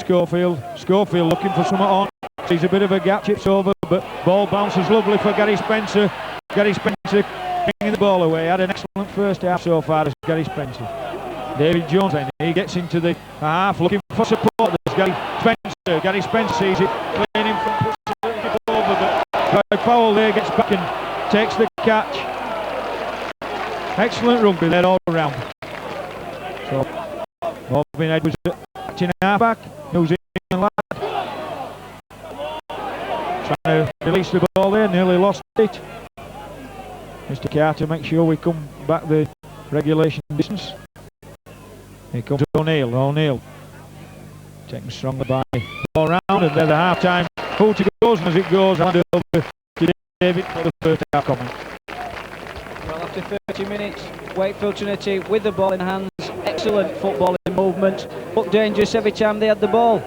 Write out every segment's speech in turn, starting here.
Schofield. Schofield looking for something on. Sees a bit of a gap, chips over, but ball bounces lovely for Gary Spencer. Gary Spencer bringing the ball away. Had an excellent first half so far as Gary Spencer. David Jones then, he gets into the half looking for support. There's Gary Spencer. Gary Spencer sees it, playing in front, puts it a little bit over, but Guy Powell there gets back and takes the catch. Excellent rugby there all around. So, Marvin Edwards acting half-back, New Zealand lad. Trying to release the ball there, nearly lost it. Mr. Carter makes sure we come back the regulation distance. Here comes O'Neill. O'Neill taken strongly by all round, and there's the half-time. Footy goes, and as it goes, hand over to David for the first half comment. Well, after 30 minutes, Wakefield Trinity with the ball in hands, excellent footballing movement, looked dangerous every time they had the ball.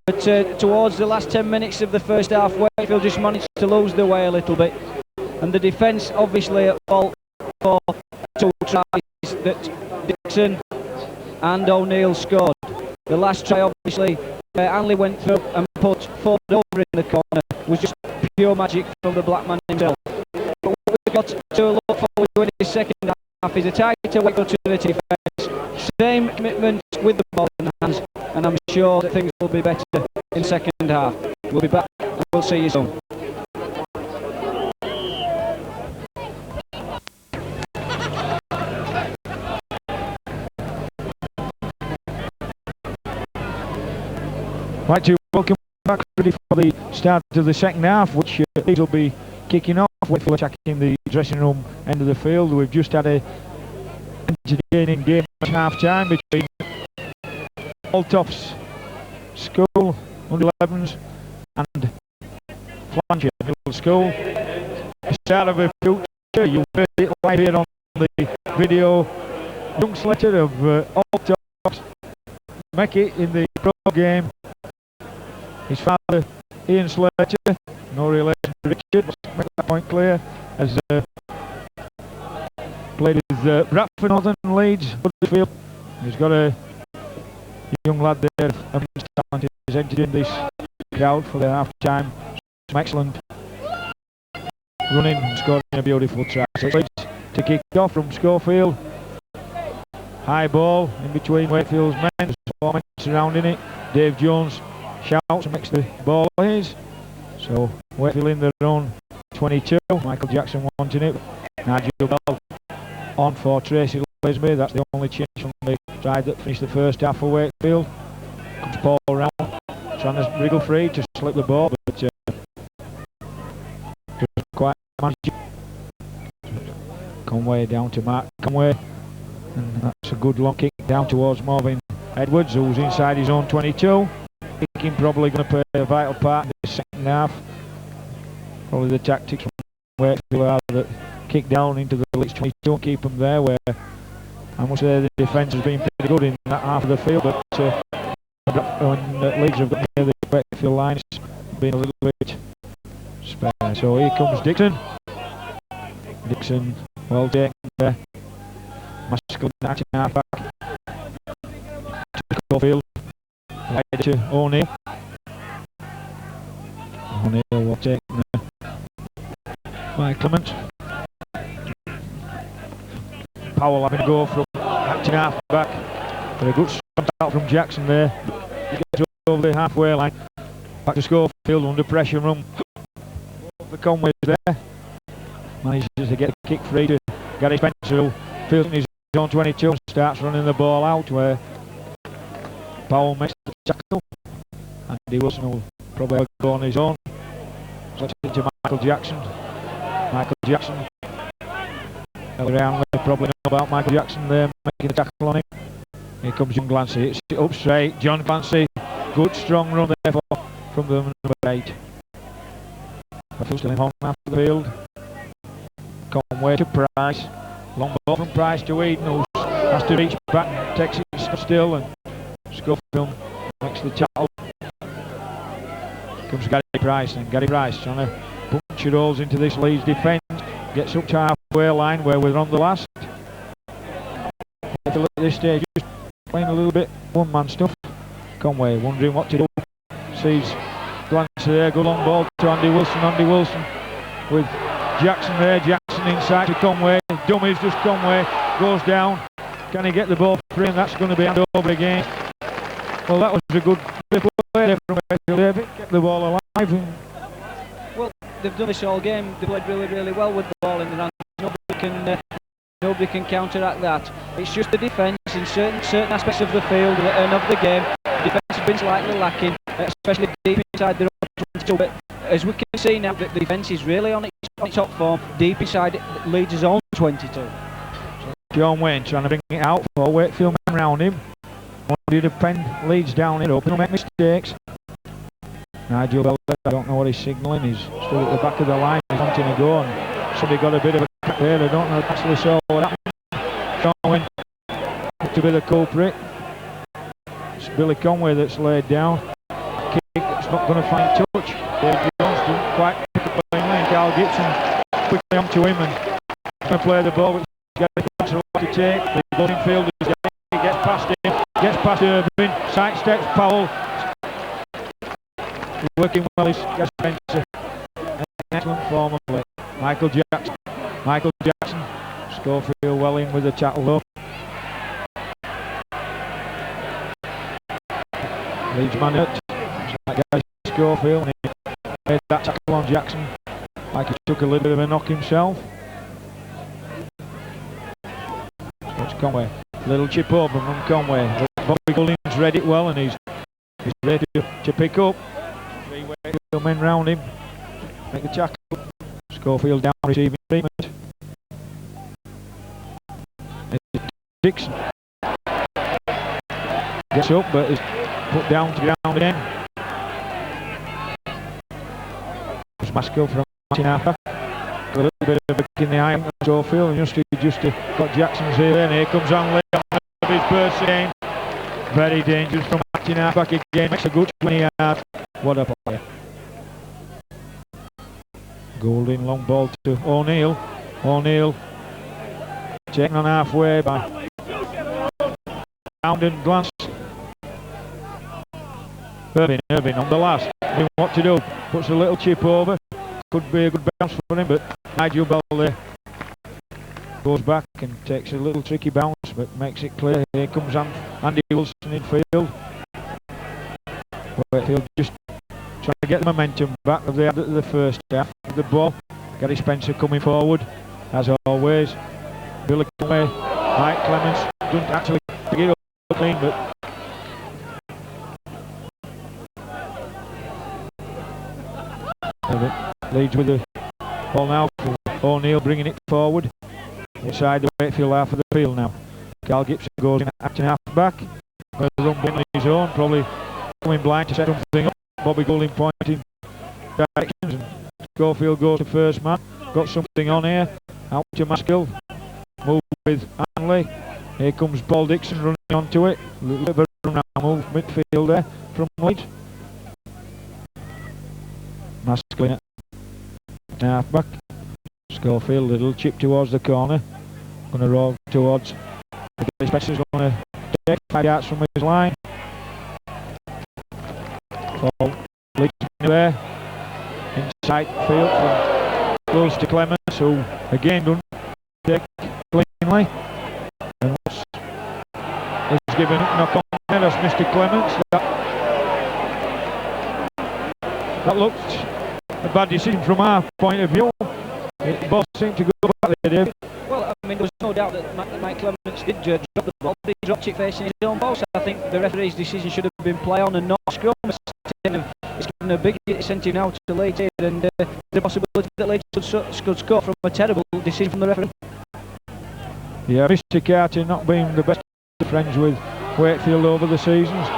But towards the last 10 minutes of the first half, Wakefield just managed to lose their way a little bit. And the defence obviously at fault for two tries that Dixon and O'Neill scored. The last try obviously Anley went through and put Ford over in the corner. It was just pure magic from the black man himself. But what we've got to look forward to in his second half is a tighter Wakefield Trinity defence. Same commitment with the ball in hands, and I'm sure that things will be better in second half. We'll be back and we'll see you soon. Right to welcome back, ready for the start of the second half, which will be kicking off. Wakefield attacking the dressing room end of the field. We've just had a entertaining game at half-time between Alltops School under-11s and Flancher Middle School. The start of a future. You'll heard it live here on the video. Young Slater of Alltops make it in the pro game. His father, Ian Slater, no relation to Richard, must make that point clear, has played with Bradford Northern, Leeds, Huddersfield. He's got a young lad there, a talent. He's entered in this crowd for the half-time. Some excellent running and scoring a beautiful try. So Leeds to kick off from Schofield. High ball in between Wakefield's men, there's 4 men surrounding it. Dave Jones shouts and makes the ball his. So Wakefield in their own 22. Michael Jackson wanting it. Nigel Bell on for Tracy Lesby. That's the only change from the side that finished the first half for Wakefield. Comes Paul around, trying to wriggle free to slip the ball, but just quite magic. Conway down to Mark Conway, and that's a good long kick down towards Marvin Edwards, who's inside his own 22. Kicking probably going to play a vital part in the second half. Probably the tactics from Wakefield are that kick down into the Leeds 22 and keep them there, where I must say the defence has been pretty good in that half of the field, but when Leeds have got near the Wakefield line, it's been a little bit spare. So here comes Dixon. Dixon well taken there. Masculine acting half back. To Schofield. Wide to O'Neill. O'Neill will take by Clement. Powell having to go from acting half back. But a good shot out from Jackson there. He gets over the halfway line. Back to Schofield under pressure from the Conway's there. Manages to get a kick free to Gary Spencer, who feels in his own 22 and starts running the ball out, where Powell makes the tackle. Andy Wilson will probably go on his own. So it's into Michael Jackson. Michael Jackson. Around, they probably know about Michael Jackson there making the tackle on him. Here comes young Glancy. It's up straight. John Glancy. Good strong run there from the number 8. Still in home after the field. Conway to Price. Long ball from Price to Eden, who has to reach back and takes it still, and Schofield makes the tackle. Comes Gary Price, and Gary Price trying to puncture holes into this Leeds defence. Gets up to halfway line where we're on the last. At this stage, just playing a little bit one-man stuff. Conway wondering what to do. Sees glance there, good long ball to Andy Wilson. Andy Wilson with Jackson there. Jackson inside to Conway. Dummies just Conway. Goes down. Can he get the ball free? And that's going to be hand over again. Well, that was a good play there from Wakefield. They kept the ball alive. And well, they've done this all game. They played really, really well with the ball in their hands. Nobody can counteract that. It's just the defence in certain aspects of the field and of the game. The defence has been slightly lacking, especially deep inside their own 22. But as we can see now, the defence is really on its top form, deep inside Leeds' own 22. John Wayne trying to bring it out for Wakefield men around him. Wanted to pen Leeds down it up, he'll make mistakes. Nigel Bell, I don't know what he's signalling, he's still at the back of the line, he's wanting to go, and somebody got a bit of a crack there, I don't know if actually saw what happened. John Wayne to be the culprit. It's Billy Conway that's laid down. Kick, it's not going to find touch. David Jones didn't quite pick up the lane. Carl Gibson quickly onto him and going to play the ball, which he's got to take. The bowling field is there. He gets past him, gets past Irving, sidesteps Powell. Working well, he's got Spencer. Excellent form of play. Michael Jackson. Schofield well in with the tackle though. Leeds man hurt. That guy Schofield, and he made that tackle on Jackson. Like he took a little bit of a knock himself. So it's Conway. Little chip over from Conway. Bobby Gulling's read it well, and he's ready to pick up. Three Wakefield men round him. Make the tackle. Schofield down receiving treatment. Dixon gets up, but is put down to ground again. Maskell from Martin Harper. A little bit of a kick in the eye on Schofield, and just got Jackson's here, and here comes Hanley on his burst again. Very dangerous from Martin Harper again. Makes a good 20 yards. What a player. Goulding, long ball to O'Neill. O'Neill taken on halfway by round and glance. Irving on the last. What to do? Puts a little chip over. Could be a good bounce for him, but Nigel Bell there goes back and takes a little tricky bounce, but makes it clear. Here comes Andy Wilson in field. Wakefield just trying to get the momentum back of the first half of the ball. Gary Spencer coming forward, as always. Billy Conway, Mike Clements doesn't actually pick it up clean, but Leeds with the ball now. O'Neill bringing it forward inside the Wakefield half of the field now. Carl Gibson goes in acting half back. Going to run on his own, probably coming blind to set something up. Bobby Goulding pointing directions, and Schofield goes to first man. Got something on here. Out to Maskell. Move with Hanley. Here comes Paul Dixon running onto it. A little bit of a run now, move midfield there from Leeds. Maskell in at half back. Schofield, little chip towards the corner. Going to roll towards. Spencer's going to take 5 yards from his line. Paul Leeds there. Inside field from close to Clements, who again doesn't take cleanly. And is given a knock on there. That's Mr. Clements. That looked a bad decision from our point of view. The ball seemed to go back there, David. Well, I mean, there was no doubt that Mike Clements did drop the ball, but he dropped it facing his own ball. So I think the referee's decision should have been play on and not scrum. It's given a big incentive now to Leeds here, and the possibility that Leeds could score from a terrible decision from the referee. Yeah, Mr. Carter not being the best of friends with Wakefield over the seasons.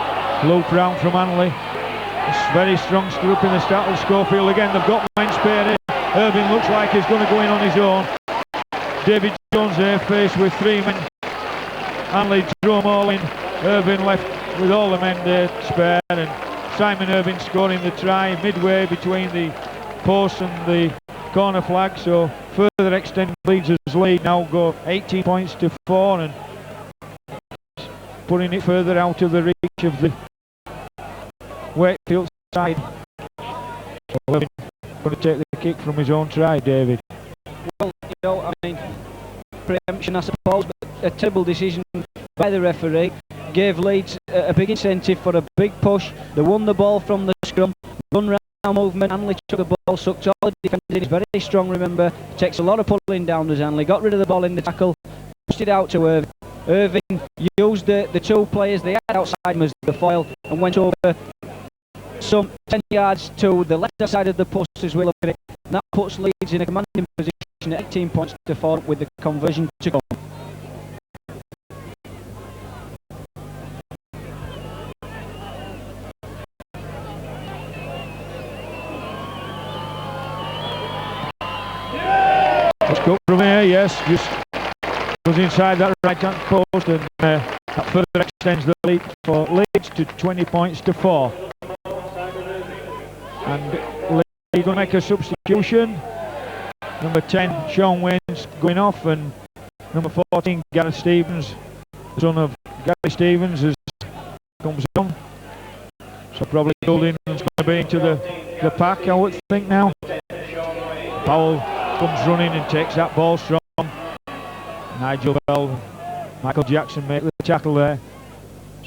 Loop round from Hanley. It's very strong group in the start of Schofield again. They've got Wayne Spade in. Irving looks like he's going to go in on his own. David Jones there faced with 3 men. Hanley drew them all in. Irving left with all the men there spare, and Simon Irving scoring the try midway between the post and the corner flag, so further extend Leeds' lead. Now go 18 points to 4 and putting it further out of the reach of the Wakefield side. So Levin going to take the kick from his own try, David. Well, you know, I mean, preemption, I suppose, but a terrible decision by the referee. Gave Leeds a big incentive for a big push. They won the ball from the scrum, run round movement. Hanley took the ball, sucked all the defenders. He's very strong, remember. Takes a lot of pulling down, does Hanley. Got rid of the ball in the tackle, pushed it out to Irving. Irving used the two players they had outside him as the foil and went over some 10 yards to the left side of the post as we look at it. And that puts Leeds in a commanding position at 18 points to 4 with the conversion to come. Let's go from here, yes, just goes inside that right hand post, and that further extends the lead for Leeds to 20 points to 4. And Leeds going to make a substitution. Number 10, Sean Wayne's going off, and number 14, Gareth Stevens, the son of Gary Stevens, comes on. So probably Goulding's going to be into the pack, I would think now. Powell comes running and takes that ball strong. Nigel Bell, Michael Jackson make the tackle there.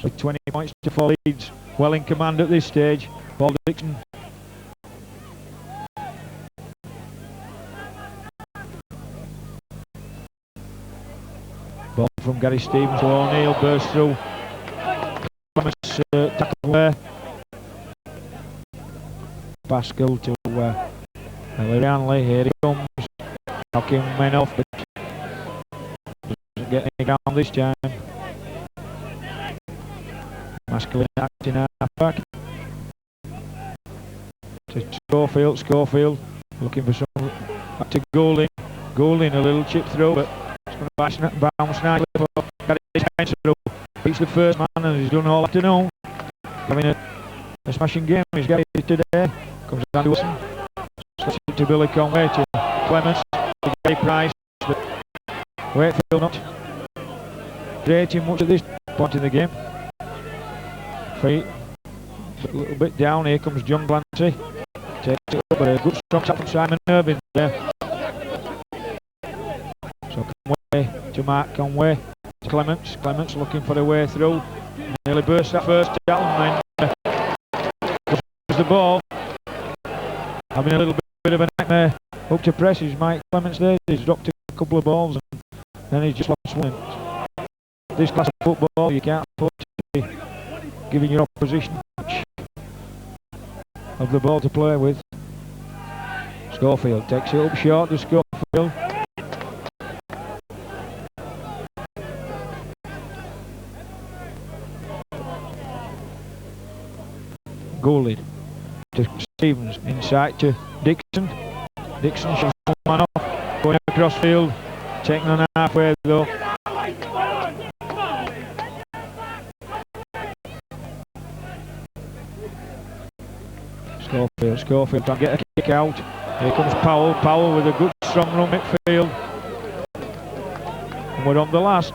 So 20 points to 4 Leeds. Well in command at this stage. Paul Dixon. Ball from Gary Stevens to O'Neill, bursts through. Tackle there. Pascal to Ellie Hanley, here he comes. Knocking men off, but doesn't get any ground this time. Masculine acting half back. To Schofield looking for some. Back to Goulding. Goulding a little chip through, but it's going to bounce nicely for Gary Spencer. Beats the first man, and he's done all afternoon. Having a smashing game. He's got it today. Comes down to Wilson. Switches it to Billy Conway, to Clements, to Gary Price, but Wakefield not creating much at this point in the game. Feet a little bit down. Here comes John Clancy, takes it up, but a good strong tap from Simon Irving there. So Conway to Mark Conway, to Clements looking for a way through, nearly burst that first down, and the ball. Having a little bit of a nightmare up to press is Mike Clements there. He's dropped a couple of balls and then he's just lost one. This class of football, you can't afford to be giving your opposition much of the ball to play with. Schofield takes it up short to Schofield. Goulding to Stevens, inside to Dixon. Dixon shoves one man off, going across field, taking on halfway though. Schofield trying to get a kick out. Here comes Powell with a good strong run midfield. And we're on the last.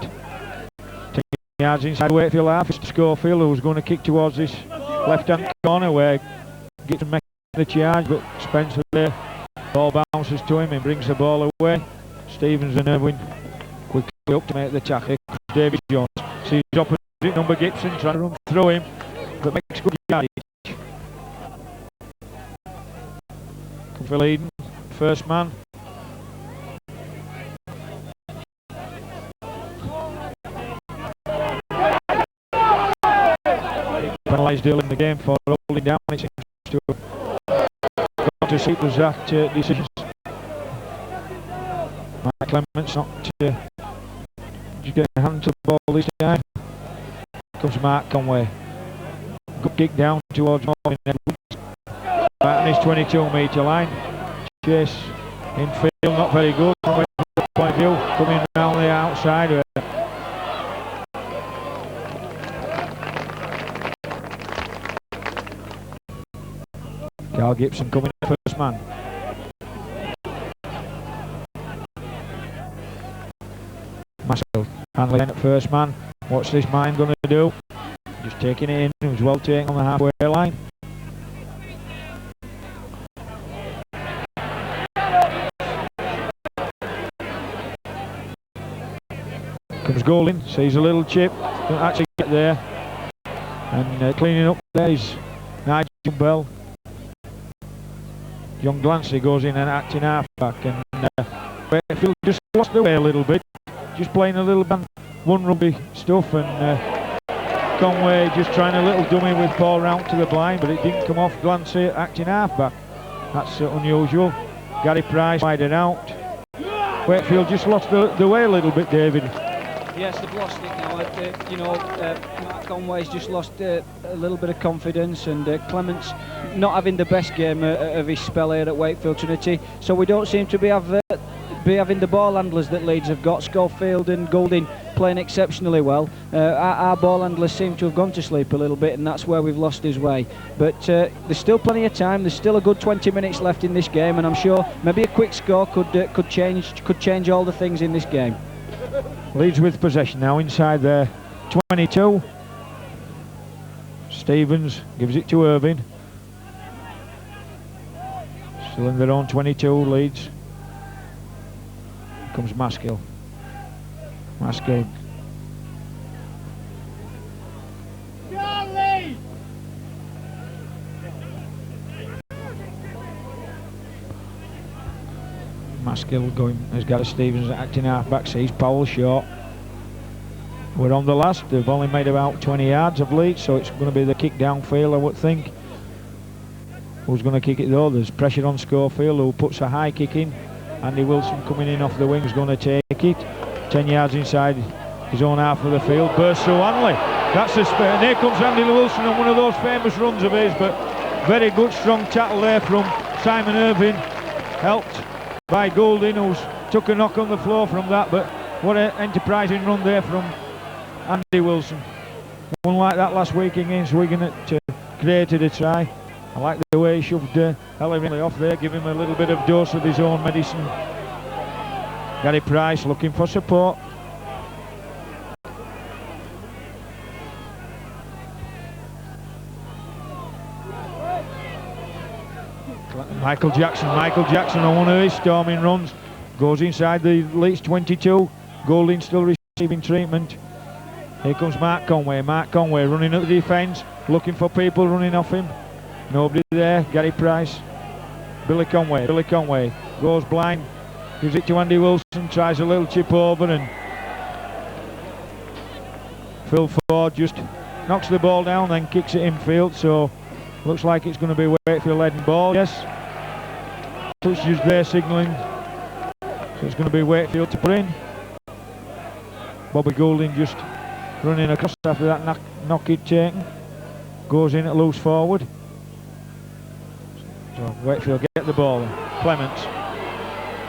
10 yards inside Wakefield half. It's Schofield who's going to kick towards this left-hand corner where Gibson makes the charge, but Spencer there. Ball bounces to him and brings the ball away. Stevens and Irwin quickly up to make the tackle. David Jones sees opposite number Gibson trying to run through him, but makes good yardage. Come for leading, first man. Penalised early in the game for holding down. It seems to have got to see was that decisions. Mike Clements not just getting a hand to the ball this time. Comes Mark Conway. Good kick down towards Morgan Edwards. Back on his 22-metre line. Chase infield, not very good from a point of view. Coming round the outside. Carl Gibson coming in first man. Marcel Hanley at first man. What's this man going to do? Just taking it in. It was well taken on the halfway line. Comes Golding, sees a little chip, doesn't actually get there. And cleaning up there is Nigel Bell. Young Glancy goes in and acting half-back, and Wakefield just lost the way a little bit, just playing a little bit one rugby stuff, and Conway just trying a little dummy with Paul round to the blind, but it didn't come off. Glancy acting half-back. That's unusual. Gary Price widened out. Wakefield just lost the way a little bit, David. Yes, they've lost it now. Mark Conway's just lost a little bit of confidence, and Clements not having the best game of his spell here at Wakefield Trinity. So we don't seem to be having the ball handlers that Leeds have got. Schofield and Goulding playing exceptionally well. Our ball handlers seem to have gone to sleep a little bit, and that's where we've lost his way. But there's still plenty of time. There's still a good 20 minutes left in this game, and I'm sure maybe a quick score could change all the things in this game. Leeds with possession now inside their 22. Stevens gives it to Irving. Still in their own 22, Leeds. Comes Maskill. Maskill. Maskill going, has got a Stevens acting half-back, sees Powell short. We're on the last, they've only made about 20 yards of Leeds, so it's going to be the kick downfield, I would think. Who's going to kick it though? There's pressure on Schofield, who puts a high kick in. Andy Wilson coming in off the wing is going to take it. 10 yards inside his own half of the field. Bursts through Hanley. That's the spare. And here comes Andy Wilson on one of those famous runs of his, but very good strong tackle there from Simon Irving. Helped by Goulding, who's took a knock on the floor from that, but what an enterprising run there from Andy Wilson. One like that last week against Wigan that created a try. I like the way he shoved Ellery off there, give him a little bit of dose of his own medicine. Gary Price looking for support. Michael Jackson on one of his storming runs goes inside the Leeds 22. Goulding still receiving treatment. Here comes Mark Conway running at the defence, looking for people running off him. Nobody there. Gary Price. Billy Conway goes blind, gives it to Andy Wilson, tries a little chip over, and Phil Ford just knocks the ball down, then kicks it infield. So looks like it's going to be Wakefield leading ball. Yes, touch just there signalling, so it's going to be Wakefield to put in. Bobby Goulding just running across after that knock it taken, goes in at loose forward. So Wakefield get the ball. Clements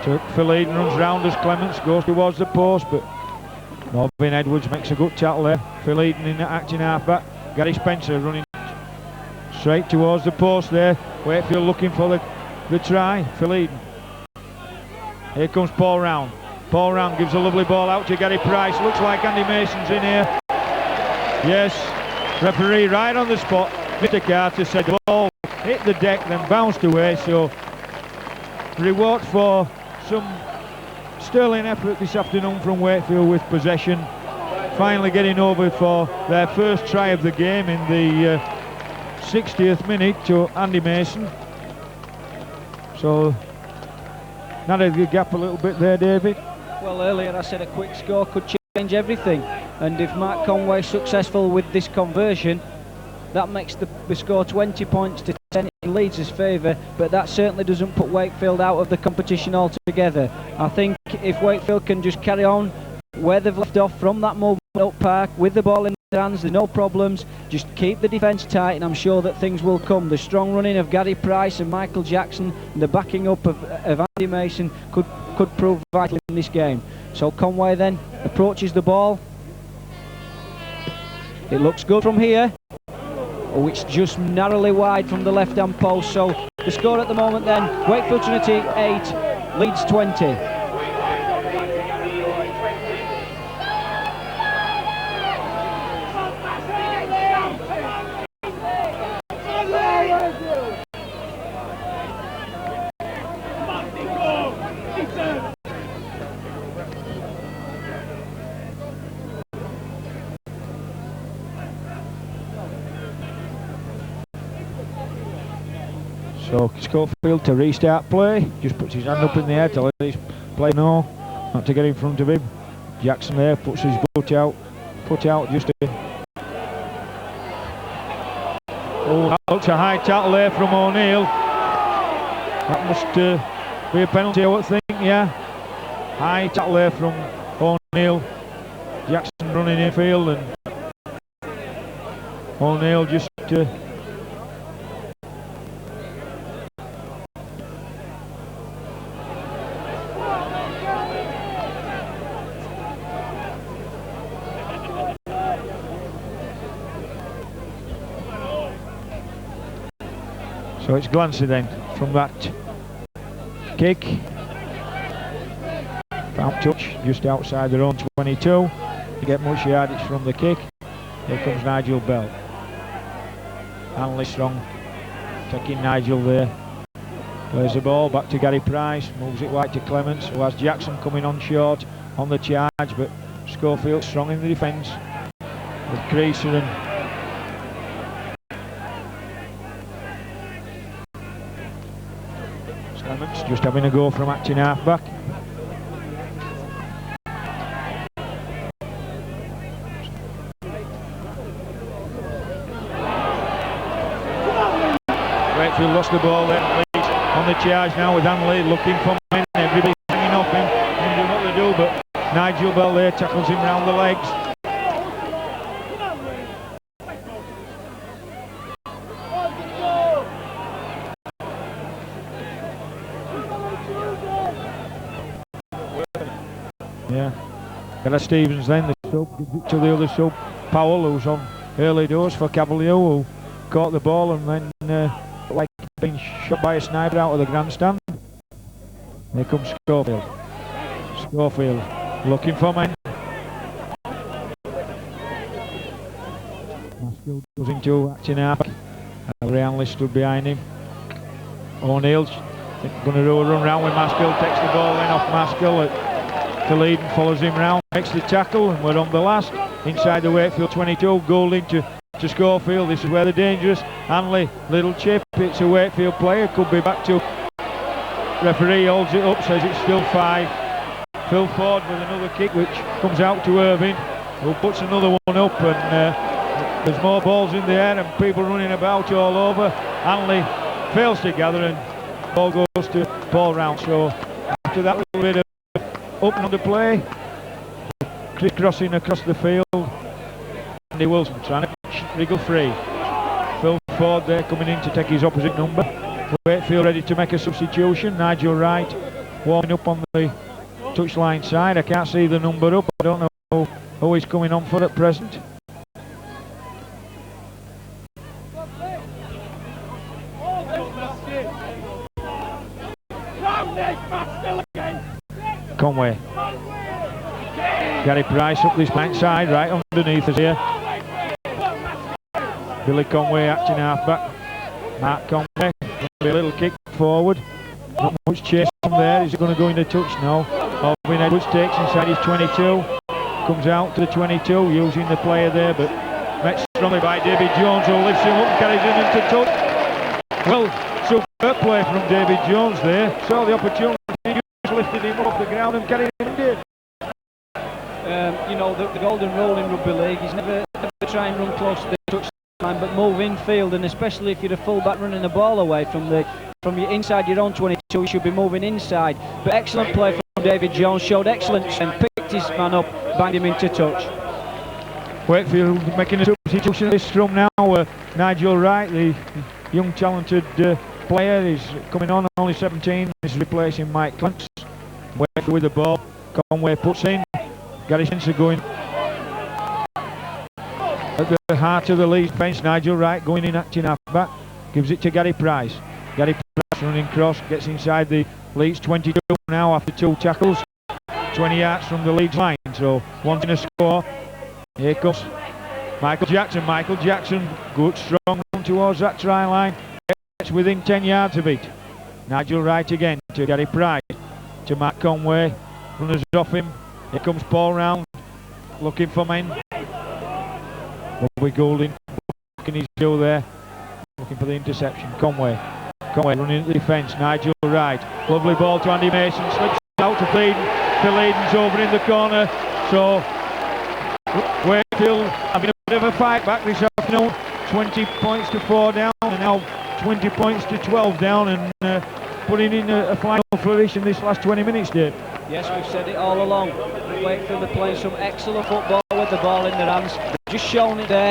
to Phil Eden, runs round as Clements goes towards the post, but Marvin Edwards makes a good tackle there. Phil Eden in the acting halfback. Gary Spencer running straight towards the post there. Wakefield looking for the try. Phil Eden. Here comes Paul Round. Paul Round gives a lovely ball out to Gary Price. Looks like Andy Mason's in here. Yes, referee right on the spot. Mr. Carter said the ball hit the deck, then bounced away. So reward for some sterling effort this afternoon from Wakefield with possession. Finally getting over for their first try of the game in the 60th minute to Andy Mason. So narrowed the gap a little bit there, David. Well, earlier I said a quick score could change everything, and if Mark Conway's successful with this conversion, that makes the score 20 points to 10 in Leeds' favour, but that certainly doesn't put Wakefield out of the competition altogether. I think if Wakefield can just carry on where they've left off from that movement up park with the ball in their hands, there's no problems, just keep the defence tight, and I'm sure that things will come. The strong running of Gary Price and Michael Jackson and the backing up of Andy Mason could prove vital in this game. So Conway then approaches the ball. It looks good from here. Oh, it's just narrowly wide from the left-hand post. So the score at the moment then, Wakefield Trinity 8, Leeds 20. So Schofield to restart play, just puts his hand up in the air to let his play know, not to get in front of him. Jackson there puts his put out just to... Oh, that looks a high tackle there from O'Neill. That must be a penalty, I would think, yeah. High tackle there from O'Neill. Jackson running infield and O'Neill just... So it's Glancy then from that kick. Found touch just outside their own 22. To get much yardage from the kick. Here comes Nigel Bell. Hanley Strong taking Nigel there. Plays the ball back to Gary Price. Moves it wide to Clements, who has Jackson coming on short on the charge, but Schofield strong in the defence with Creaser and Clements just having a go from acting half-back. Wakefield lost the ball there. Leeds on the charge now with Hanley looking for him. Everybody's hanging off him, wondering what to do, but Nigel Bell there tackles him round the legs. Yeah, got a Stevens then, the sub, gives it to the other sub, Powell, who's on early doors for Cavalier, who caught the ball and then like being shot by a sniper out of the grandstand. Here comes Schofield. Schofield looking for men. Maskell goes into acting half. Hanley stood behind him. O'Neill's going to run round with Maskell, takes the ball in off Maskell to lead and follows him round, makes the tackle, and we're on the last inside the Wakefield 22. Goulding to Schofield. This is where they're dangerous. Hanley, little chip, it's a Wakefield player, could be back to referee, holds it up, says it's still 5. Phil Ford with another kick which comes out to Irving, who puts another one up, and there's more balls in the air and people running about all over. Hanley fails to gather and the ball goes to Paul Round. So after that little bit of open on the play, crossing across the field, Andy Wilson trying to wriggle free. Phil Ford there coming in to take his opposite number. Wakefield ready to make a substitution. Nigel Wright warming up on the touchline side. I can't see the number up, I don't know who he's coming on for at present. Conway. Gary Price up this bank side, right underneath us here. Billy Conway acting half-back. Mark Conway, a little kick forward. Not much chase from there. Is it going to go into touch? No. Alvin Edwards takes inside his 22. Comes out to the 22, using the player there, but met strongly by David Jones, who lifts him up and carries him into touch. Well, superb play from David Jones there. Saw the opportunity, just lifted him off the ground and carried him in. You know, the golden rule in rugby league is never try and run close to the touch line, but move infield, and especially if you're a fullback running the ball away from your inside your own 22, you should be moving inside. But excellent play from David Jones, showed excellence and picked his man up, banged him into touch. Wakefield making a substitution at this scrum now. Nigel Wright, the young talented player, is coming on, only 17, is replacing Mike Clements. Wakefield with the ball, Conway puts in. Gary Spencer going at the heart of the Leeds bench. Nigel Wright going in acting half-back, gives it to Gary Price. Gary Price running cross, gets inside the Leeds 22 now after 2 tackles. 20 yards from the Leeds line, so wanting a score. Here comes Michael Jackson. Michael Jackson, good strong run towards that try line. Gets within 10 yards of it. Nigel Wright again to Gary Price. To Matt Conway. Runners off him. Here comes Paul Round, looking for men. Bobby Goulding, looking his do there, looking for the interception. Conway Conway running into the defence. Nigel Wright. Lovely ball to Andy Mason. Slips out to Phil Eden. Phil Eden's over in the corner. So Wakefield having a bit of a fight back this afternoon. 20 points to 4 down, and now 20 points to 12 down, and putting in a final flourish in this last 20 minutes, Dave. Yes, we've said it all along. Wakefield are playing some excellent football with the ball in their hands. They've just shown it there.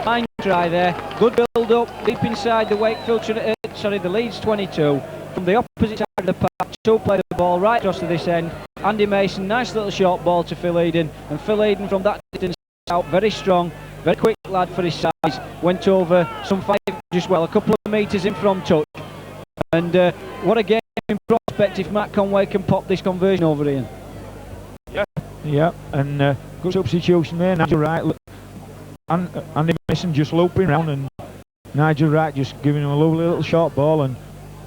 Fine try there. Good build up deep inside the the Leeds 22. From the opposite side of the park, to play the ball right across to this end. Andy Mason, nice little short ball to Phil Eden, and Phil Eden from that distance out, very strong, very quick lad for his size. Went over some 5 inches, well, a couple of metres in from touch. And what a game in prospect if Matt Conway can pop this conversion over, Ian. Yeah, and good substitution there. Nigel Wright, Andy Mason just looping round, and Nigel Wright just giving him a lovely little short ball, and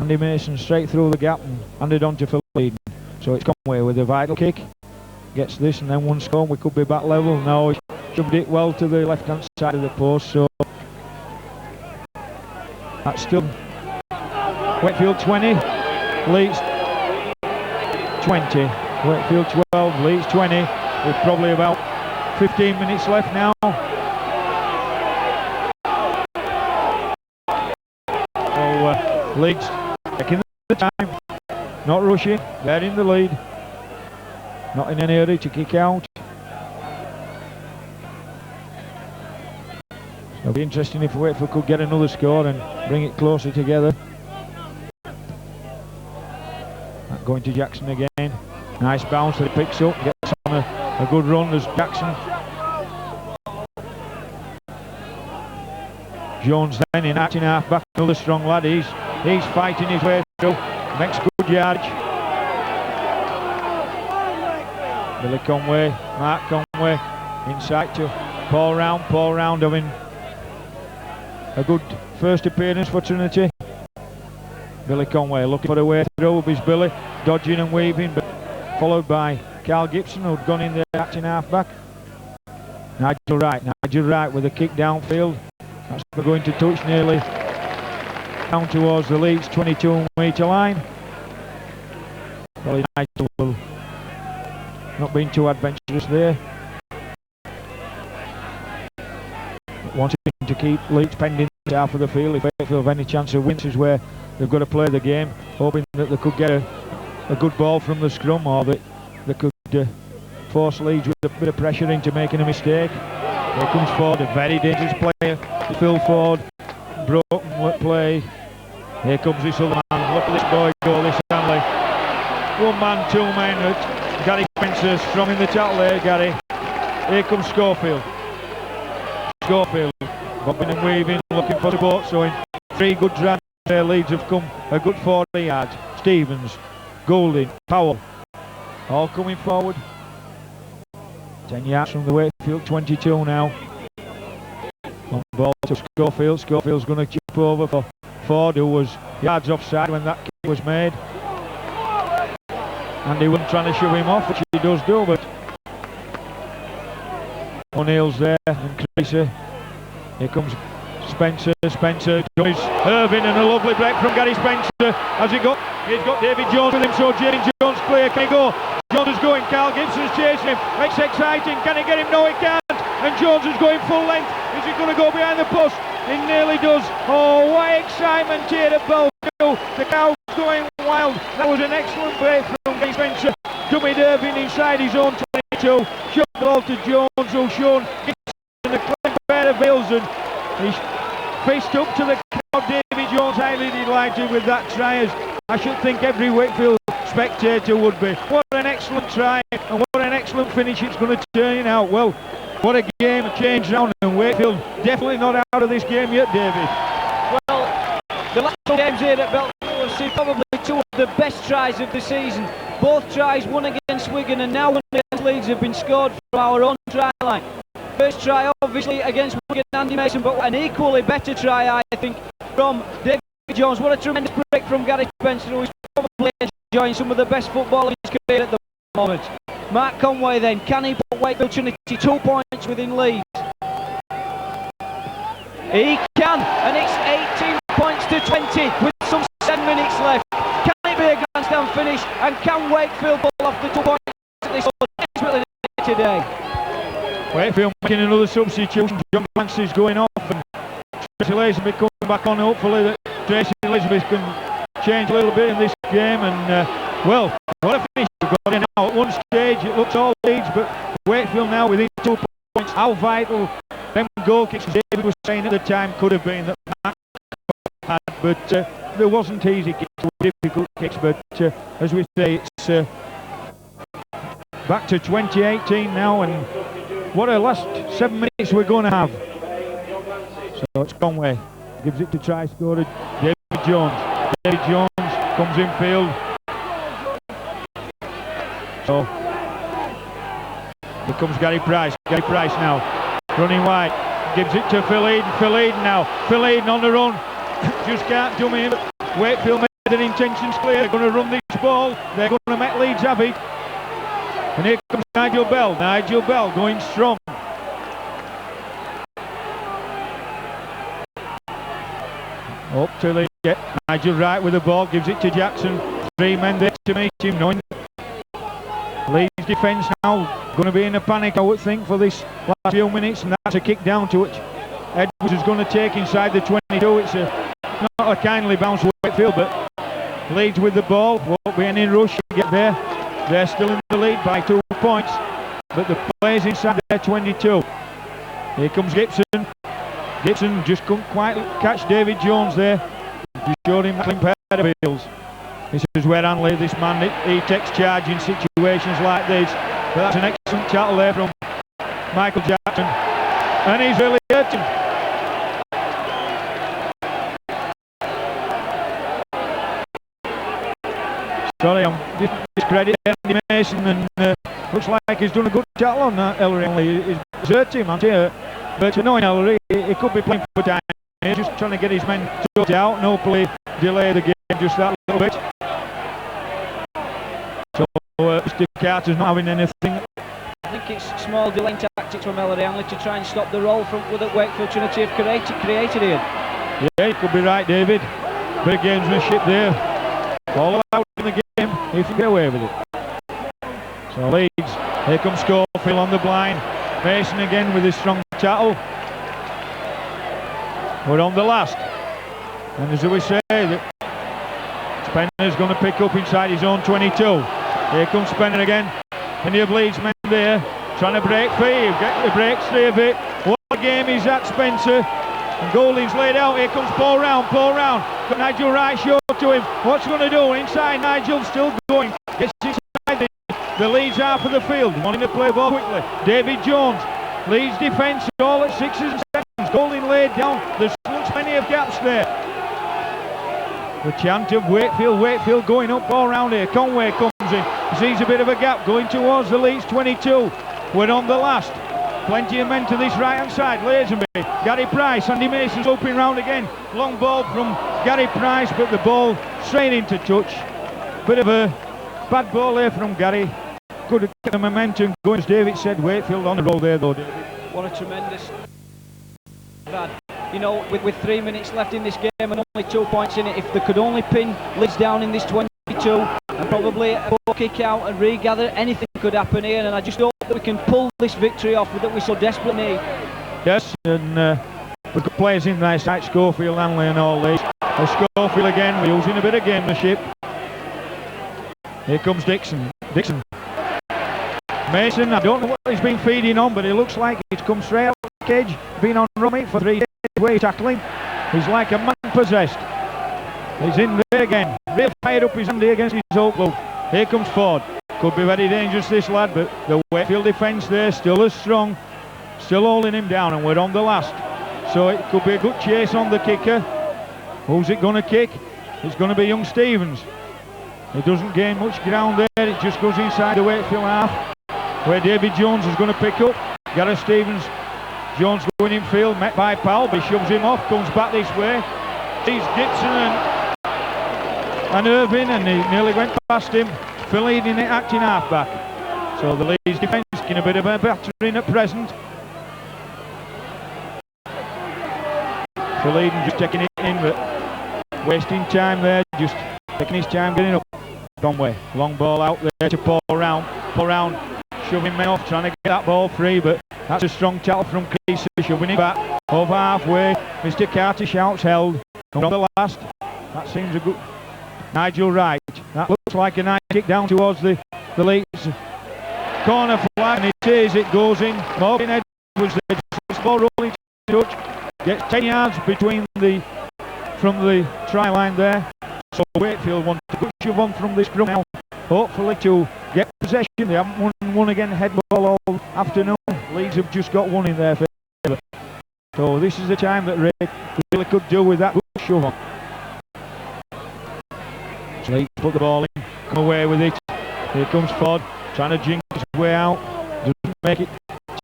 Andy Mason straight through the gap and handed on to Phil Eden. So it's Conway with a vital kick. Gets this and then one score. We could be back level. No, he shoved it well to the left hand side of the post. So that's still Wakefield 20, Leeds 20. Wakefield 12, Leeds 20. With probably about 15 minutes left now. So Leeds taking the time, not rushing, they're in the lead. Not in any hurry to kick out. It'll be interesting if Wakefield could get another score and bring it closer together. Going to Jackson again. Nice bounce that he picks up, gets on a good run as Jackson. Jones then in acting half back, another strong lad. He's fighting his way through, makes good yardage. Billy Conway, Mark Conway, inside to Paul Round having a good first appearance for Trinity. Billy Conway looking for a way through with his Billy, dodging and weaving, but followed by Carl Gibson, who'd gone in there acting half back. Nigel Wright with a kick downfield. That's going to touch nearly down towards the Leeds 22-metre line. Probably Nigel will not being too adventurous there. Wanting to keep Leeds pending half of the field. If they feel any chance of wins is where they've got to play the game, hoping that they could get a good ball from the scrum, or that they could force Leeds with a bit of pressure into making a mistake. Here comes Ford, a very dangerous player. Phil Ford, broken play. Here comes this other man. Look at this boy go, this Stanley. 1 man, 2 men. Gary Spencer strong in the tackle there, Gary. Here comes Schofield. Bobbing and weaving, looking for support. So in 3 good drives there, Leeds have come a good 40 yards. Stevens, Goulding, Powell, all coming forward. 10 yards from the Wakefield 22 now. On ball to Schofield. Schofield's going to chip over for Ford, who was yards offside when that kick was made. And he wasn't trying to shove him off, which he does do, but O'Neill's there and Creaser. Here comes Spencer does Irving, and a lovely break from Gary Spencer. He's got David Jones with him, so James Jones clear. Can he go? Jones is going, Carl Gibson's chasing him. It's exciting, can he get him? No, he can't. And Jones is going full length. Is he going to go behind the post? He nearly does. Oh, what excitement here at Bellevue. The crowd's going wild. That was an excellent break from Gary Spencer. Dummy Irving inside his own 22. Shot the ball to Jones, who's shown in the clever pair of heels, and he's faced up to the crowd. David Jones highly delighted with that try, as I should think every Wakefield spectator would be. What an excellent try, and what an excellent finish it's going to turn out. Well, what a game, a change round, and Wakefield definitely not out of this game yet, David. Well, the last 2 games here at Bellevue will see probably 2 of the best tries of the season. Both tries, one against Wigan and now one against Leeds, have been scored from our own try line. First try obviously against Wigan and Andy Mason, but an equally better try, I think, from David Jones. What a tremendous break from Gary Spencer, who is probably enjoying some of the best football in his career at the moment. Mark Conway then, can he put Wakefield Trinity 2 points within Leeds? He can, and it's 18 points to 20 with some 7 minutes left. Can it be a grandstand finish? And can Wakefield pull off the 2 points that they so desperately need today? Wakefield making another substitution. John Clancy's going off, and Tracy Elizabeth coming back on. Hopefully that Tracy Elizabeth can change a little bit in this game. And well, what a finish we've got in now. At one stage it looks all Leeds, but Wakefield now within 2 points. How vital them goal kicks, David was saying at the time, could have been that Mark had, but there wasn't easy kicks, difficult kicks. But as we say, it's back to 2018 now, and what a last 7 minutes we're going to have. So it's Conway, gives it to try scorer David Jones. David Jones comes in field. So here comes Gary Price. Gary Price now running wide, gives it to Phil Eden. Phil Eden now. Phil Eden on the run. Just can't do me. Wakefield made their intentions clear. They're going to run this ball. They're going to make Leeds have it. And here comes Nigel Bell. Nigel Bell going strong. Up to the Nigel Wright with the ball, gives it to Jackson. 3 men there to meet him. Knowing Leeds defence now going to be in a panic, I would think, for this last few minutes, and that's a kick down to it. Edwards is going to take inside the 22. It's not a kindly bounce to Wakefield, but Leeds with the ball. Won't be any rush to get there. They're still in the lead by 2 points, but the players inside their 22. Here comes Gibson. Gibson just couldn't quite catch David Jones there. Just showed him that clean pair of heels. This is where Hanley, this man, he takes charge in situations like this. But that's an excellent tackle there from Michael Jackson. And he's really hurt him. Sorry, I'm discrediting Andy Mason, and looks like he's done a good tackle on that Ellery. He's hurt him, hasn't he? But knowing Ellery, he could be playing for time. He's just trying to get his men sorted out and hopefully delay the game just that little bit. So Mr. Carter's not having anything. I think it's small delaying tactics from Ellery Hanley to try and stop the roll from that Wakefield Trinity have created here. Yeah, you could be right, David. Bit of gamesmanship there. All out in the game if you get away with it. So Leeds, here comes Schofield on the blind. Mason again with his strong tackle. We're on the last. And as we say, Spenner's going to pick up inside his own 22. Here comes Spenner again. And you have Leeds men there trying to break free. Get the breaks free of it. What a game is that, Spencer? And Golding's laid out. Here comes Paul Round. Paul Round. Got Nigel Wright short to him. What's he going to do? Inside, Nigel still going. Gets inside the Leeds half of the field. Wanting to play ball quickly. David Jones. Leeds defence all at 6 seconds. Golding laid down. There's plenty of gaps there. The chant of Wakefield. Wakefield going up all round here. Conway comes in. Sees a bit of a gap going towards the Leeds 22. We're on the last. Plenty of men to this right hand side. Lazenby, Gary Price, Andy Mason's looping round again. Long ball from Gary Price, but the ball straight into touch. Bit of a bad ball there from Gary. Could have kept the momentum going, as David said. Wakefield on the roll there though, David. What a tremendous bad. You know, with 3 minutes left in this game and only 2 points in it, if they could only pin Leeds down in this 22 and probably a ball kick out and regather, anything could happen here. And I just hope that we can pull this victory off that we so desperately need. Yes, and we've got players in there, like Schofield, Hanley and all these. Schofield again, we're using a bit of gamemanship. Here comes Dixon. Dixon. Mason, I don't know what he's been feeding on, but it looks like he's come straight out of the cage. Been on rummy for 3 days, where he's tackling. He's like a man possessed. He's in there again. Real fired up his hand against his old glove. Here comes Ford. Could be very dangerous, this lad, but the Wakefield defence there still as strong. Still holding him down, and we're on the last. So it could be a good chase on the kicker. Who's it going to kick? It's going to be young Stevens. He doesn't gain much ground there. It just goes inside the Wakefield half, where David Jones is going to pick up. Gareth Stevens. Jones going in field, met by Powell, but he shoves him off, comes back this way. Sees Gibson and Irvin, and he nearly went past him. Phil Eden acting half-back. So the Leeds defence getting a bit of a battering at present. Phil Eden just taking it in, but wasting time there. just taking his time getting up. Conway, long ball out there to Paul Round, shoving men off, trying to get that ball free, but that's a strong tackle from Creasy, shoving it back over halfway. Mr. Carter shouts held. On the last, that seems a good. Nigel Wright, that looks like a nice kick down towards the Leeds corner flag, and it is, it goes in. Morgan Edwards there, just ball rolling touch, gets 10 yards between from the try line there. So Wakefield want to good shove on from this scrum now, hopefully to get possession. They haven't won again head ball all afternoon. Leeds have just got one in their favour. So this is the time that really could do with that good shove on. So Leeds put the ball in, come away with it. Here comes Ford, trying to jinx his way out. Doesn't make it.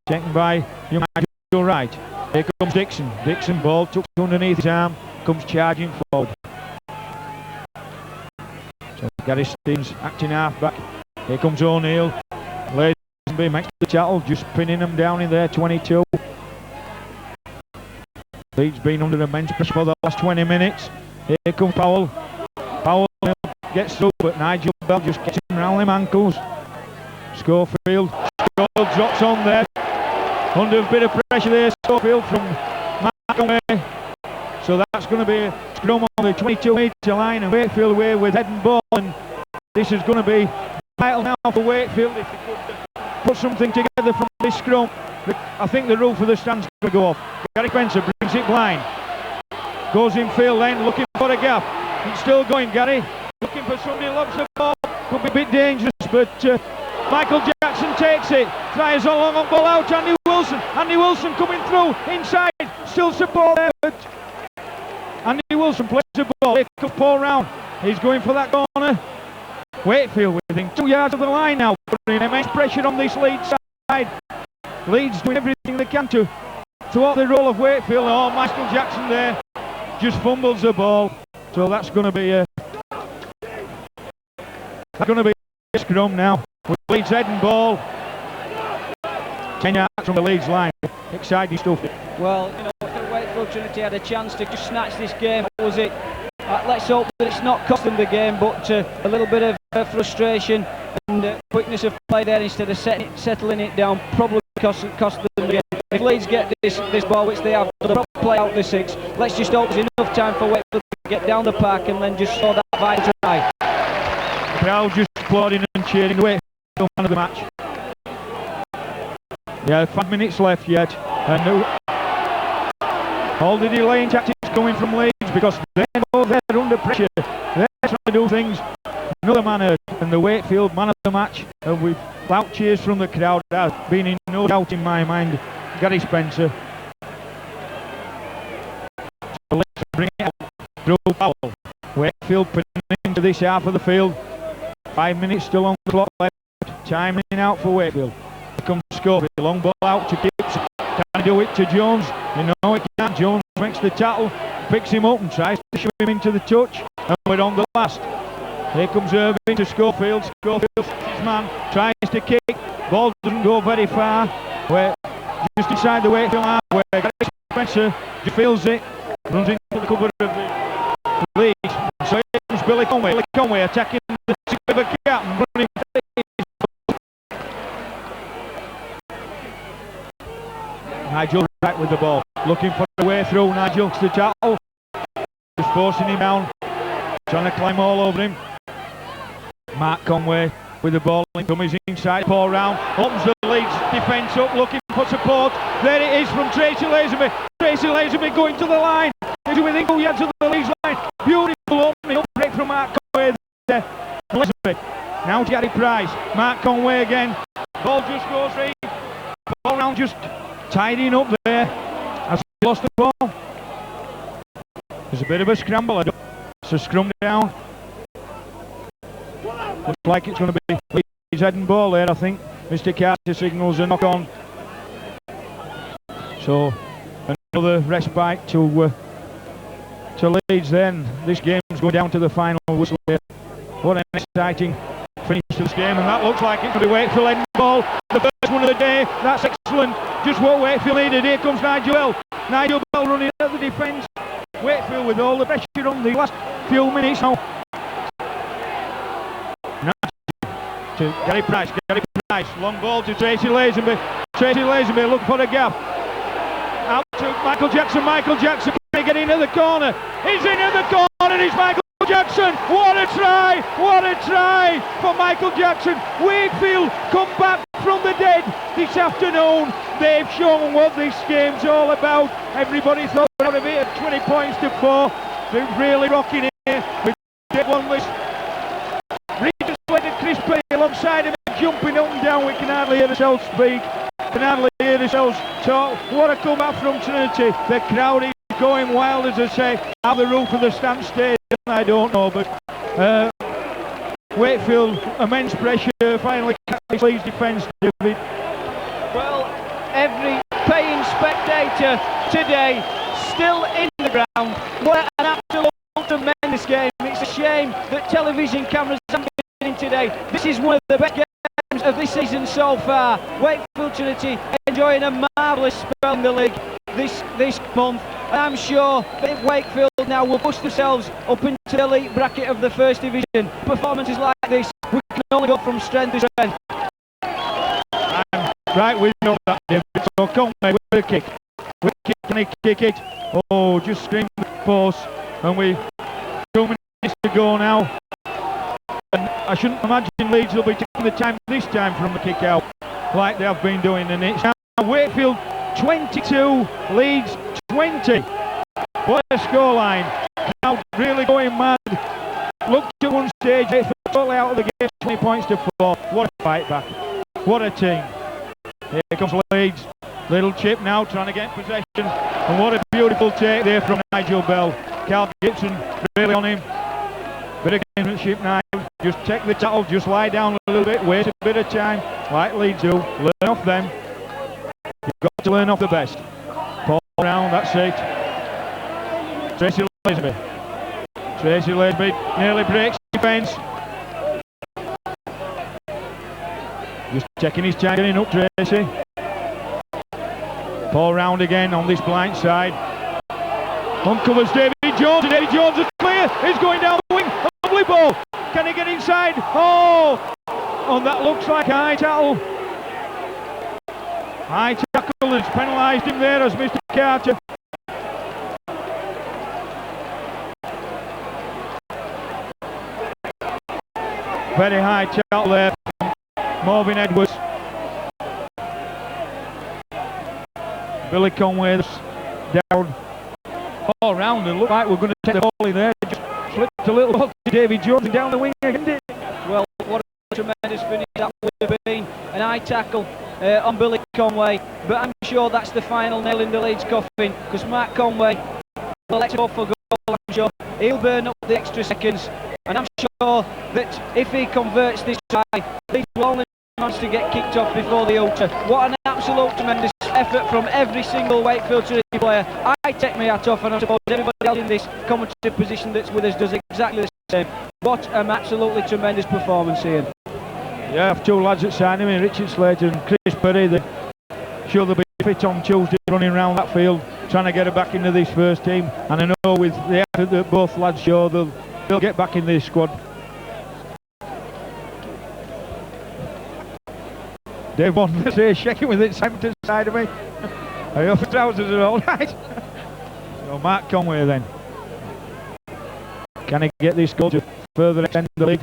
Taken by young Nigel Wright. Here comes Dixon. Dixon ball tucked underneath his arm, comes charging forward. So Gary Stevens acting half-back. Here comes O'Neill. Lazenby makes the tackle, just pinning them down in there, 22. Leeds been under immense pressure for the last 20 minutes. Here comes Powell. Powell gets through, but Nigel Bell just gets him round them ankles. Schofield drops on there. Under a bit of pressure there, Schofield from Mark. So that's going to be a scrum on the 22-metre line, and Wakefield away with head and ball, and this is going to be vital now for Wakefield if they could put something together from this scrum. I think the roof of the stand's going to go off. Gary Spencer brings it blind, goes in field then, looking for a gap. It's still going, Gary, looking for somebody, lobs the ball, could be a bit dangerous, but Michael Jackson takes it, tries a long ball out. Andy Wilson coming through inside, still support there, but Andy Wilson plays the ball. Here comes Paul Round, he's going for that corner. Wakefield within 2 yards of the line now, putting immense pressure on this Leeds side. Leeds doing everything they can to thwart the roll of Wakefield. Oh, Michael Jackson there just fumbles the ball, so that's going to be a scrum now with Leeds head and ball. 10 yards from the Leeds line. Exciting stuff. Well, you know, Wakefield Trinity had a chance to just snatch this game. Was it? Let's hope that it's not cost them the game, but a little bit of frustration and quickness of play there instead of settling it down probably cost them the game. If Leeds get this ball, which they have, they'll probably play out the 6. Let's just hope there's enough time for Wakefield to get down the park and then just score that vital try. The crowd just applauding and cheering. Wakefield man of the match. Yeah, 5 minutes left yet, and all the delaying tactics coming from Leeds because they know they're under pressure. They're trying to do things another manner, and the Wakefield man of the match, with loud cheers from the crowd, has been in no doubt in my mind. Gary Spencer. So let's bring it up through Powell. Wakefield putting into this half of the field. 5 minutes still on the clock left. Time in out for Wakefield. Here comes Scobie, long ball out to Gibson. Can do it to Jones? You know it can't. Jones makes the tackle, picks him up and tries to shove him into the touch, and we're on the last. Here comes Irving to Schofield. Schofield, his man, tries to kick. Ball doesn't go very far. We're just inside the Wakefield half, where Gary Spencer just feels it, runs into the cover of the Leeds. So here comes Billy Conway. Billy Conway attacking the bit of a gap and running. Nigel Wright with the ball, looking for a way through. Nigel to the tackle, just forcing him down, trying to climb all over him. Mark Conway with the ball, comes inside, Paul Round, opens the Leeds defence up, looking for support. There it is from Tracy Lazenby. Tracy Lazenby going to the line. He's within 2 yards of the Leeds line. Beautiful opening up break from Mark Conway there. Lazenby. Now to Gary Price. Mark Conway again. Ball just goes free. Paul Round just tidying up there as he lost the ball. There's a bit of a scramble. It's a scrum down. Looks like it's going to be Leeds head and ball there, I think. Mr. Carter signals a knock on. So another respite to Leeds then. This game's going down to the final whistle here. What an exciting finish to this game, and that looks like it's going to be Wakefield head and ball. The first one of the day. That's excellent. Just what Wakefield needed. Here comes Nigel Bell. Nigel Bell running at the defence. Wakefield with all the pressure on the last few minutes now. to Gary Price. Long ball to Tracy Lazenby. Tracy Lazenby looking for a gap. Out to Michael Jackson. Can he get into the corner? He's into the corner. It's Michael Jackson. What a try for Michael Jackson. Wakefield come back from the dead this afternoon. They've shown what this game's all about. Everybody thought out of it at 20 points to 4. They're really rocking here with Dave Wanless. Regis Slater, Chris Perry alongside him, jumping up and down. We can hardly hear ourselves speak. Can hardly hear ourselves talk. What a comeback from Trinity. The crowd is going wild, as I say. How the roof of the stand stayed, I don't know, but Wakefield, immense pressure, finally catches Leeds defence, David. Well, every paying spectator today still in the ground. What an absolute tremendous game. It's a shame that television cameras haven't been in today. This is one of the best games of this season so far. Wakefield Trinity enjoying a marvellous spell in the league this month. And I'm sure that Wakefield now will push themselves up into the elite bracket of the First Division. Performances like this, we can only go from strength to strength. Right, we know that, David. So Conway with a kick. Can he kick it? Oh, just scream the post. And we 2 minutes to go now. And I shouldn't imagine Leeds will be taking the time this time from the kick out like they have been doing. And it's now Wakefield 22, Leeds 20. What a scoreline. Now really going mad. Looked at one stage, it's totally out of the game, 20 points to 4. What a fight back. What a team. Here comes Leeds. Little chip now trying to get possession. And what a beautiful take there from Nigel Bell. Carl Gibson really on him. Bit of gamesmanship now. Just take the tackle, just lie down a little bit, wait a bit of time, like Leeds do. Learn off them. You've got to learn off the best. Paul around, that's it. Tracy Lazenby nearly breaks defence. Just taking his time getting up, Tracy. Paul round again on this blind side. Uncovers David Jones, and David Jones is clear. He's going down the wing. A lovely ball. Can he get inside? Oh! And that looks like a high tackle. High tackle has penalised him there as Mr. Carter. Very high tackle there from Marvin Edwards. Billy Conway's down. All round and looked like we're going to take the ball in there. Just flipped a little ball to David Jones down the wing again, didn't it? Well, what a tremendous finish that would have been. An high tackle on Billy Conway. But I'm sure that's the final nail in the Leeds coffin, because Mark Conway will let go for goal. I'm sure he'll burn up the extra seconds. And I'm sure that if he converts this try, Leeds will only manage to get kicked off before the altar. What an absolute tremendous effort from every single Wakefield Trinity player. I take my hat off, and I suppose everybody else in this commentative position that's with us does exactly the same. What an absolutely tremendous performance, Ian. Yeah, I have two lads that signed him in, Richard Slater and Chris Perry. They're sure they'll be fit on Tuesday running around that field trying to get her back into this first team, and I know with the effort that both lads show they'll get back in this squad. Dave wanted to say shaking with it side to side of me. I hope the trousers are all right. So Mark Conway then. Can he get this goal to further extend the lead?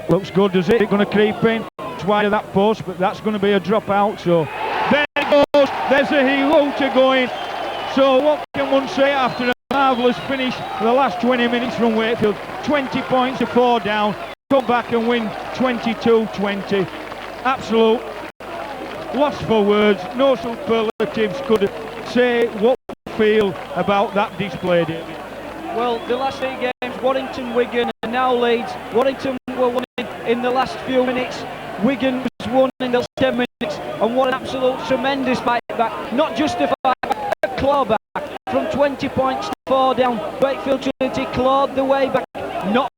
Looks good, does it? It's going to creep in. It's wide of that post, but that's going to be a drop out. So there it goes. There's a Hiluta going. So what can one say after a marvellous finish for the last 20 minutes from Wakefield? 20 points to 4 down. Come back and win 22-20. Absolute loss for words. No superlatives could say what we feel about that display, David. Well, the last 3 games, Warrington, Wigan and now Leeds. Warrington were won in the last few minutes. Wigan was won in the last 10 minutes. And what an absolute tremendous fight back. Not just a fight back, a claw back. From 20 points to 4 down, Wakefield Trinity clawed the way back. Not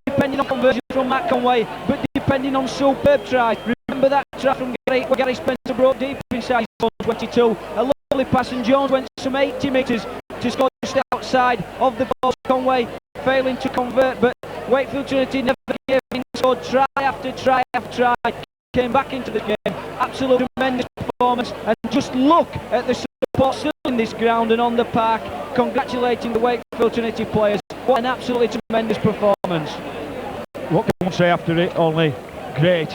depending on conversion from Matt Conway, but depending on superb tries. Remember that try from Gary, where Gary Spencer broke deep inside zone 22. A lovely pass, and Jones went some 80 metres to score just outside of the ball. Conway failing to convert, but Wakefield Trinity never gave in. showed try after try after try, came back into the game, absolute tremendous performance, and just look at the support still in this ground and on the park, congratulating the Wakefield Trinity players. What an absolutely tremendous performance. What can one say after it? Only great.